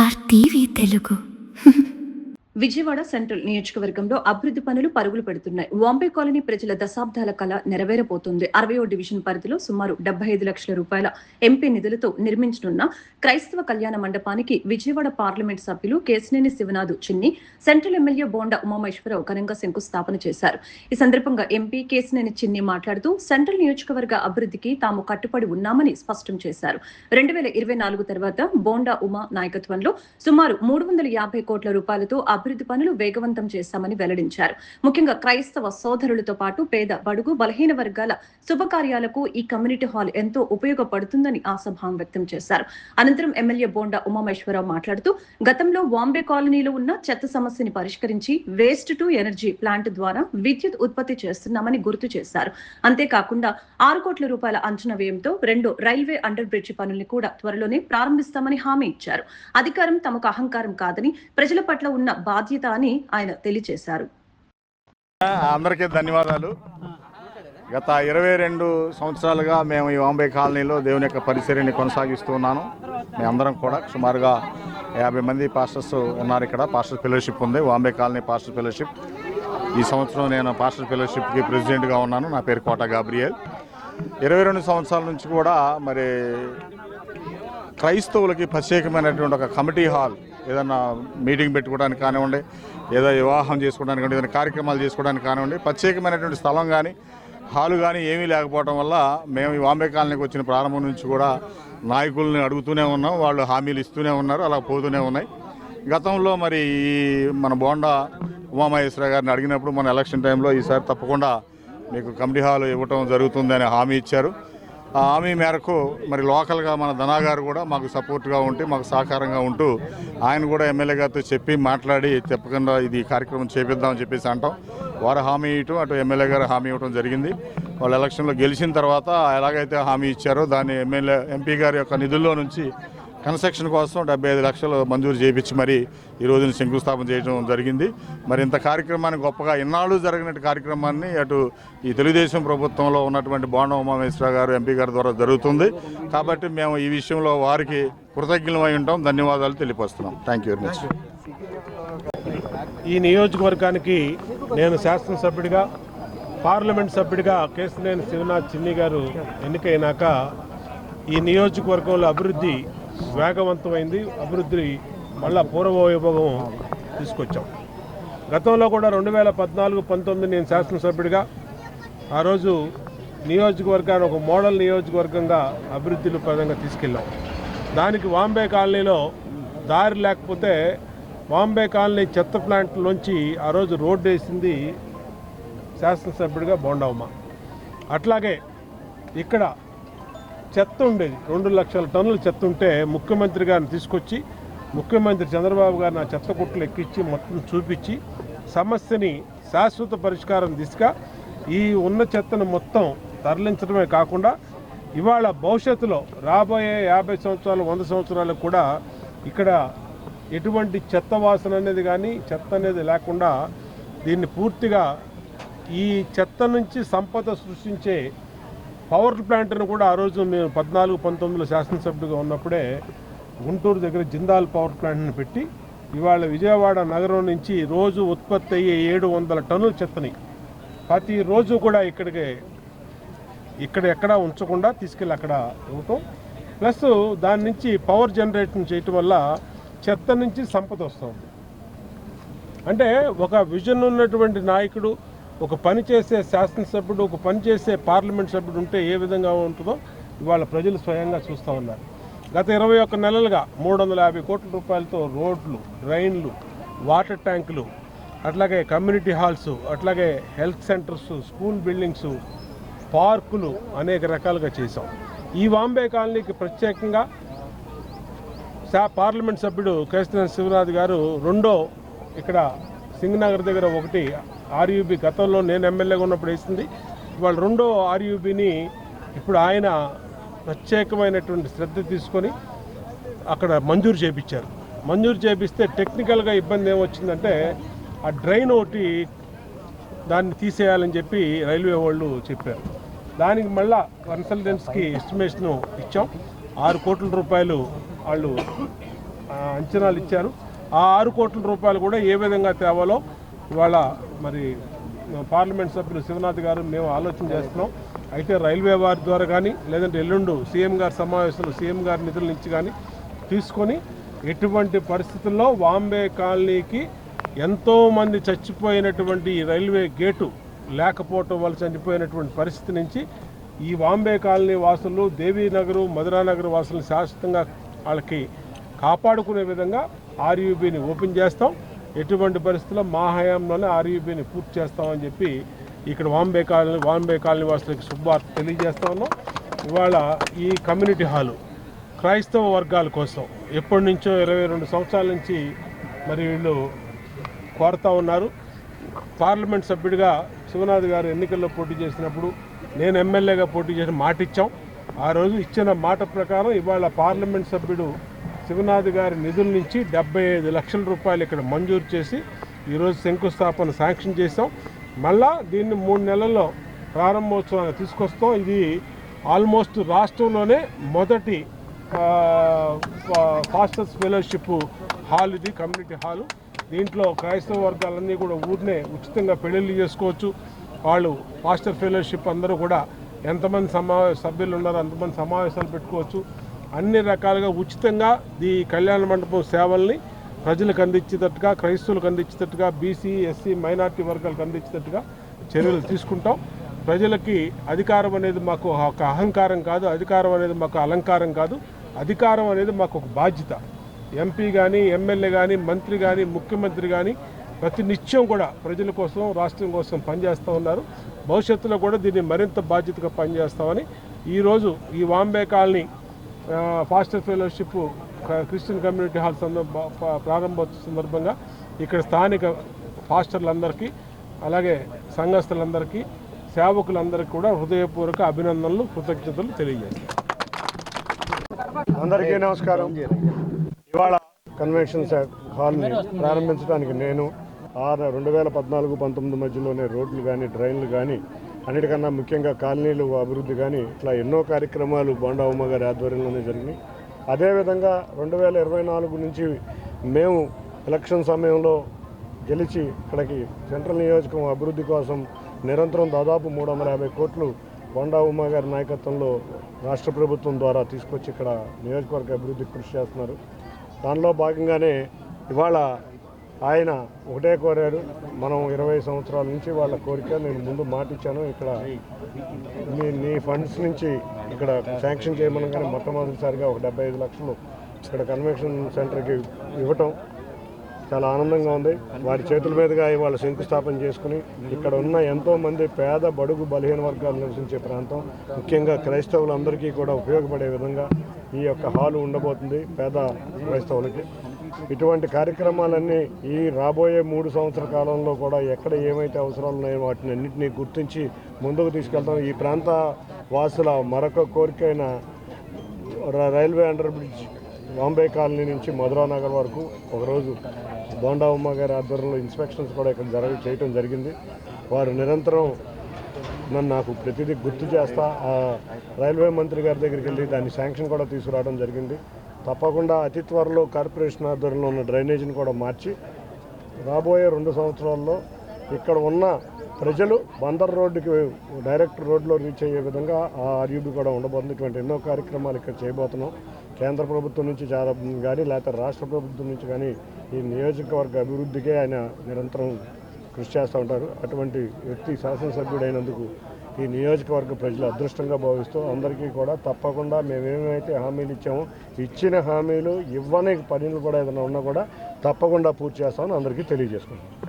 RTV Telugu. Vijayawada central నియోజకవర్గంలో అభివృద్ధి పనులు పరుగులు పెడుతున్నాయి. వాంబే కాలనీ ప్రజల దశాబ్దాల కళ నెరవేరబోతోంది. 60వ డివిజన్ పరిధిలో సుమారు 75 లక్షల రూపాయల ఎంపీ నిధులతో నిర్మించనున్న క్రైస్తవ కళ్యాణ మండపానికి విజయవాడ పార్లమెంట్ సభ్యులు కేశినేని శివనాథ్ చిన్ని, సెంట్రల్ ఎమ్మెల్యే బోండా ఉమామేశ్వరరావు ఘనంగా శంకుస్థాపన చేశారు. ఈ సందర్భంగా ఎంపీ కేశినేని చిన్ని మాట్లాడుతూ సెంట్రల్ నియోజకవర్గ అభివృద్ధికి తాము కట్టుబడి ఉన్నామని స్పష్టం చేశారు. 2024 తర్వాత బోండా ఉమా నాయకత్వంలో సుమారు 350 కోట్ల రూపాయలతో అభివృద్ధి పనులు వేగవంతం చేశామని వెల్లడించారు. ముఖ్యంగా క్రైస్తవ సోదరులతో పాటు పేద, బడుగు, బలహీన వర్గాల శుభకార్యాలకు ఈ కమ్యూనిటీ హాల్ ఎంతో ఉపయోగపడుతుందని ఆశాభావం వ్యక్తం చేశారు. అనంతరం ఎమ్మెల్యే బోండా ఉమామేశ్వరరావు మాట్లాడుతూ గతంలో వాంబే కాలనీలో ఉన్న చెత్త సమస్యని పరిష్కరించి వేస్ట్ టు ఎనర్జీ ప్లాంట్ ద్వారా విద్యుత్ ఉత్పత్తి చేస్తున్నామని గుర్తు చేశారు. అంతేకాకుండా 6 కోట్ల రూపాయల అంచనా వ్యయంతో 2 రైల్వే అండర్ బ్రిడ్జి పనుల్ని కూడా త్వరలోనే ప్రారంభిస్తామని హామీ ఇచ్చారు. అధికారం తమకు అహంకారం కాదని, ప్రజల పట్ల ఉన్న బాధ్యత అని ఆయన తెలియజేశారు. అందరికీ ధన్యవాదాలు. గత 22 సంవత్సరాలుగా మేము ఈ వాంబే కాలనీలో దేవుని యొక్క పరిచర్యని కొనసాగిస్తూ ఉన్నాను. మేమందరం కూడా సుమారుగా 50 మంది పాస్టర్స్ ఉన్నారు. ఇక్కడ పాస్టర్ ఫెలోషిప్ ఉంది, వాంబే కాలనీ పాస్టర్ ఫెలోషిప్. ఈ సంవత్సరం నేను పాస్టర్ ఫెలోషిప్కి ప్రెసిడెంట్గా ఉన్నాను. నా పేరు కోట గాబ్రియల్. 22 సంవత్సరాల నుంచి కూడా మరి క్రైస్తవులకి ప్రత్యేకమైనటువంటి ఒక కమిటీ హాల్, ఏదైనా మీటింగ్ పెట్టుకోవడానికి కానివ్వండి, ఏదో వివాహం చేసుకోవడానికి కానీ, ఏదైనా కార్యక్రమాలు చేసుకోవడానికి కానివ్వండి, ప్రత్యేకమైనటువంటి స్థలం కానీ హాలు కానీ ఏమీ లేకపోవడం వల్ల మేము ఈ వాంబే కాలనీకి వచ్చిన ప్రారంభం నుంచి కూడా నాయకుల్ని అడుగుతూనే ఉన్నాం. వాళ్ళు హామీలు ఇస్తూనే ఉన్నారు, అలా పోతూనే ఉన్నాయి. గతంలో మరి మన బోండా ఉమామహేశ్వర గారిని అడిగినప్పుడు మన ఎలక్షన్ టైంలో ఈసారి తప్పకుండా మీకు కమిటీ హాల్ ఇవ్వటం జరుగుతుందని హామీ ఇచ్చారు. ఆ హామీ మేరకు మరి లోకల్గా మన ధనా గారు కూడా మాకు సపోర్ట్గా ఉంటూ మాకు సహకారంగా ఉంటూ ఆయన కూడా ఎమ్మెల్యే గారితో చెప్పి మాట్లాడి తప్పకుండా ఇది కార్యక్రమం చేపిద్దామని చెప్పేసి అంటాం. వారు హామీ ఇవ్వటం, అటు ఎమ్మెల్యే గారు హామీ ఇవ్వడం జరిగింది. వాళ్ళు ఎలక్షన్లో గెలిచిన తర్వాత ఎలాగైతే హామీ ఇచ్చారో దాన్ని ఎంపీ గారి యొక్క నిధుల్లో నుంచి కన్స్ట్రక్షన్ కోసం 75 లక్షలు మంజూరు చేయించి మరి ఈ రోజున శంకుస్థాపన చేయడం జరిగింది. మరి ఇంత కార్యక్రమాన్ని గొప్పగా ఇన్నాళ్ళు జరిగినట్టు కార్యక్రమాన్ని అటు ఈ తెలుగుదేశం ప్రభుత్వంలో ఉన్నటువంటి బోండా ఉమామేశ్వర గారు ఎంపీ గారి ద్వారా జరుగుతుంది. కాబట్టి మేము ఈ విషయంలో వారికి కృతజ్ఞులమై ఉంటాం. ధన్యవాదాలు తెలియపరుస్తున్నాం. Thank you very much. ఈ నియోజకవర్గానికి నేను శాసనసభ్యుడిగా, పార్లమెంట్ సభ్యుడిగా కేశినేని శివనాథ్ చిన్ని గారు ఎన్నికైనాక ఈ నియోజకవర్గంలో అభివృద్ధి వేగవంతమైంది. అభివృద్ధి మళ్ళా పూర్వవైభవం తీసుకొచ్చాం. గతంలో కూడా 2014-19 నేను శాసనసభ్యుడిగా ఆ రోజు నియోజకవర్గాన్ని ఒక మోడల్ నియోజకవర్గంగా అభివృద్ధిలో పరంగా తీసుకెళ్ళాం. దానికి వాంబే కాలనీలో దారి లేకపోతే వాంబే కాలనీ చెత్త ప్లాంట్లోంచి ఆ రోజు రోడ్డు వేసింది శాసనసభ్యుడిగా బోండా ఉమ. అట్లాగే ఇక్కడ చెత్త ఉండేది, 2 లక్షల టన్నుల చెత్త ఉంటే ముఖ్యమంత్రి గారిని తీసుకొచ్చి ముఖ్యమంత్రి చంద్రబాబు గారిని ఆ చెత్త కుట్లు ఎక్కించి మొత్తం చూపించి సమస్యని శాశ్వత పరిష్కారం దిశగా ఈ ఉన్న చెత్తను మొత్తం తరలించడమే కాకుండా ఇవాళ భవిష్యత్తులో రాబోయే 50 సంవత్సరాలు 100 సంవత్సరాలకు కూడా ఇక్కడ ఎటువంటి చెత్త వాసన అనేది కానీ చెత్త అనేది లేకుండా దీన్ని పూర్తిగా ఈ చెత్త నుంచి సంపద సృష్టించే పవర్ ప్లాంట్ను కూడా ఆ రోజు మేము 14-19లో శాసనసభ్యుడిగా ఉన్నప్పుడే గుంటూరు దగ్గర జిందాల్ పవర్ ప్లాంట్ని పెట్టి ఇవాళ విజయవాడ నగరం నుంచి రోజు ఉత్పత్తి అయ్యే 700 టన్నుల చెత్తని ప్రతిరోజు కూడా ఇక్కడ ఎక్కడా ఉంచకుండా తీసుకెళ్ళి అక్కడ ఇవ్వటం, ప్లస్ దాని నుంచి పవర్ జనరేషన్ చేయటం వల్ల చెత్త నుంచి సంపద వస్తుంది. అంటే ఒక విజన్ ఉన్నటువంటి నాయకుడు, ఒక పని చేసే శాసనసభ్యుడు, ఒక పని చేసే పార్లమెంట్ సభ్యుడు ఉంటే ఏ విధంగా ఉంటుందో ఇవాళ ప్రజలు స్వయంగా చూస్తూ ఉన్నారు. గత 21 నెలలుగా 350 కోట్ల రూపాయలతో రోడ్లు, డ్రైన్లు, వాటర్ ట్యాంకులు, అట్లాగే కమ్యూనిటీ హాల్స్, అట్లాగే హెల్త్ సెంటర్స్, స్కూల్ బిల్డింగ్స్, పార్కులు అనేక రకాలుగా చేశాం. ఈ వాంబే కాలనీకి ప్రత్యేకంగా పార్లమెంట్ సభ్యుడు కేశినేని శివనాథ్ గారు రెండో ఇక్కడ సింగనగర్ దగ్గర ఒకటి ఆర్యూబీ గతంలో నేను ఎమ్మెల్యేగా ఉన్నప్పుడు వేసింది. ఇవాళ రెండో ఆర్యూబీని ఇప్పుడు ఆయన ప్రత్యేకమైనటువంటి శ్రద్ధ తీసుకొని అక్కడ మంజూరు చేయించారు. మంజూరు చేపిస్తే టెక్నికల్గా ఇబ్బంది ఏమొచ్చిందంటే ఆ డ్రైన్ ఒకటి దాన్ని తీసేయాలని చెప్పి రైల్వే వాళ్ళు చెప్పారు. దానికి మళ్ళా కన్సల్టెంట్స్కి ఎస్టిమేషన్ ఇచ్చాం. 6 కోట్ల రూపాయలు వాళ్ళు అంచనాలు ఇచ్చారు. ఆ 6 కోట్ల రూపాయలు కూడా ఏ విధంగా తేవాలో ఇవాళ మరి పార్లమెంట్ సభ్యులు శివనాథ్ గారు మేము ఆలోచన చేస్తున్నాం. అయితే రైల్వే వారి ద్వారా కానీ లేదంటే ఎల్లుండు సీఎం గారి సమావేశంలో సీఎం గారి నిధుల నుంచి కానీ తీసుకొని ఎటువంటి పరిస్థితుల్లో వాంబే కాలనీకి ఎంతోమంది చచ్చిపోయినటువంటి రైల్వే గేటు లేకపోవటం వల్ల చనిపోయినటువంటి పరిస్థితి నుంచి ఈ వాంబే కాలనీ వాసులు, దేవీనగరు, మధురానగర్ వాసులను శాశ్వతంగా వాళ్ళకి కాపాడుకునే విధంగా ఆర్యూబీని ఓపెన్ చేస్తాం. ఎటువంటి పరిస్థితుల్లో మా హయాంలోనే ఆర్యూబీని పూర్తి చేస్తామని చెప్పి ఇక్కడ వాంబే కాలనీ వాసులకి శుభవార్త తెలియజేస్తా ఉన్నాం. ఇవాళ ఈ కమ్యూనిటీ హాలు క్రైస్తవ వర్గాల కోసం ఎప్పటి నుంచో 22 సంవత్సరాల నుంచి మరి వీళ్ళు కోరుతూ ఉన్నారు. పార్లమెంట్ సభ్యుడిగా శివనాథ్ గారు ఎన్నికల్లో పోటీ చేసినప్పుడు నేను ఎమ్మెల్యేగా పోటీ చేసిన మాట ఇచ్చాం. ఆ రోజు ఇచ్చిన మాట ప్రకారం ఇవాళ పార్లమెంట్ సభ్యుడు శివనాథ్ గారి నిధుల నుంచి 75 లక్షల రూపాయలు ఇక్కడ మంజూరు చేసి ఈరోజు శంకుస్థాపన శాంక్షన్ చేసాం. మళ్ళా దీన్ని 3 నెలల్లో ప్రారంభోత్సవాన్ని తీసుకొస్తాం. ఇది ఆల్మోస్ట్ రాష్ట్రంలోనే మొదటి ఫాస్టర్స్ ఫెలోషిప్ హాల్, ఇది కమ్యూనిటీ హాలు. దీంట్లో క్రైస్తవ వర్గాలన్నీ కూడా ఊరినే ఉచితంగా పెళ్ళిళ్ళు చేసుకోవచ్చు. వాళ్ళు ఫాస్టర్ ఫెలోషిప్ అందరూ కూడా ఎంతమంది సభ్యులు ఉన్నారో అంతమంది సమావేశాలు పెట్టుకోవచ్చు. అన్ని రకాలుగా ఉచితంగా ఈ కళ్యాణ మండపం సేవల్ని ప్రజలకు అందించేటట్టుగా, క్రైస్తవులకు అందించేటట్టుగా, బీసీ, ఎస్సీ, మైనార్టీ వర్గాలకు అందించేటట్టుగా చర్యలు తీసుకుంటాం. ప్రజలకి అధికారం అనేది మాకు ఒక అహంకారం కాదు, అధికారం అనేది మాకు అలంకారం కాదు, అధికారం అనేది మాకు ఒక బాధ్యత. ఎంపీ కానీ, ఎమ్మెల్యే కానీ, మంత్రి కానీ, ముఖ్యమంత్రి కానీ ప్రతి నిత్యం కూడా ప్రజల కోసం, రాష్ట్రం కోసం పనిచేస్తూ ఉన్నారు. భవిష్యత్తులో కూడా దీన్ని మరింత బాధ్యతగా పనిచేస్తామని ఈరోజు ఈ Vambay colony pastor fellowship Christian community hall ప్రారంభోత్సవ సందర్భంగా ఇక్కడ స్థానిక ఫాస్టర్లందరికీ, అలాగే సంఘస్థులందరికీ, సేవకులందరికీ కూడా హృదయపూర్వక అభినందనలు, కృతజ్ఞతలు తెలియజేస్తాను. అందరికీ నమస్కారం. ఇవాళ కన్వెన్షన్ హాల్ని ప్రారంభించడానికి నేను 2014-19 మధ్యలోనే రోడ్లు కానీ, డ్రైన్లు కానీ, అన్నిటికన్నా ముఖ్యంగా కాలనీలు అభివృద్ధి కానీ ఇట్లా ఎన్నో కార్యక్రమాలు బోండా ఉమ్మ గారి ఆధ్వర్యంలోనే జరిగినాయి. అదేవిధంగా 2024 నుంచి మేము ఎలక్షన్ సమయంలో గెలిచి ఇక్కడికి సెంట్రల్ నియోజకవర్గం అభివృద్ధి కోసం నిరంతరం దాదాపు 350 కోట్లు బోండా ఉమ్మ గారి నాయకత్వంలో రాష్ట్ర ప్రభుత్వం ద్వారా తీసుకొచ్చి ఇక్కడ నియోజకవర్గ అభివృద్ధికి కృషి చేస్తున్నారు. దానిలో భాగంగానే ఇవాళ ఆయన ఒకటే కోరారు, మనం 20 సంవత్సరాల నుంచి వాళ్ళ కోరిక, నేను ముందు మాట ఇచ్చాను, ఇక్కడ నీ ఫండ్స్ నుంచి ఇక్కడ శాంక్షన్ చేయమనగానే మొట్టమొదటిసారిగా ఒక 75 లక్షలు ఇక్కడ కన్వెన్షన్ సెంటర్కి ఇవ్వటం చాలా ఆనందంగా ఉంది. వారి చేతుల మీదుగా ఇవాళ శంకుస్థాపన చేసుకుని ఇక్కడ ఉన్న ఎంతోమంది పేద, బడుగు, బలహీన వర్గాలు నివసించే ప్రాంతం, ముఖ్యంగా క్రైస్తవులందరికీ కూడా ఉపయోగపడే విధంగా ఈ యొక్క హాలు ఉండబోతుంది పేద క్రైస్తవులకి. ఇటువంటి కార్యక్రమాలన్నీ ఈ రాబోయే 3 సంవత్సరాల కాలంలో కూడా ఎక్కడ ఏమైతే అవసరాలు ఉన్నాయో వాటిని అన్నింటినీ గుర్తించి ముందుకు తీసుకెళ్తాం. ఈ ప్రాంత వాసుల మరొక కోరికైన railway under bridge Vambay colony నుంచి మధురానగర్ వరకు ఒకరోజు బోండా ఉమ్మ గారి ఆధ్వర్యంలో ఇన్స్పెక్షన్స్ కూడా ఇక్కడ చేయటం జరిగింది. వారు నిరంతరం నాకు ప్రతిదీ గుర్తు చేస్తా రైల్వే మంత్రి గారి దగ్గరికి వెళ్ళి దాన్ని శాంక్షన్ కూడా తీసుకురావడం జరిగింది. తప్పకుండా అతి త్వరలో కార్పొరేషన్ ఆధ్వర్యంలో ఉన్న డ్రైనేజీని కూడా మార్చి రాబోయే 2 సంవత్సరాల్లో ఇక్కడ ఉన్న ప్రజలు బందర్ రోడ్డుకి డైరెక్ట్ రోడ్లో రీచ్ అయ్యే విధంగా ఆ ఆర్యూబీ కూడా ఉండబోతుంది. ఇటువంటి ఎన్నో కార్యక్రమాలు ఇక్కడ చేయబోతున్నాం. కేంద్ర ప్రభుత్వం నుంచి చాలా కానీ లేకపోతే రాష్ట్ర ప్రభుత్వం నుంచి కానీ ఈ నియోజకవర్గ అభివృద్ధికే ఆయన నిరంతరం కృషి చేస్తూ ఉంటారు. అటువంటి వ్యక్తి శాసనసభ్యుడైనందుకు ఈ నియోజకవర్గ ప్రజలు అదృష్టంగా భావిస్తూ అందరికీ కూడా తప్పకుండా మేమేమైతే హామీలు ఇచ్చామో ఇచ్చిన హామీలు ఇవ్వని పనులు కూడా ఏదైనా ఉన్నా కూడా తప్పకుండా పూర్తి చేస్తామని అందరికీ తెలియజేసుకుంటాం.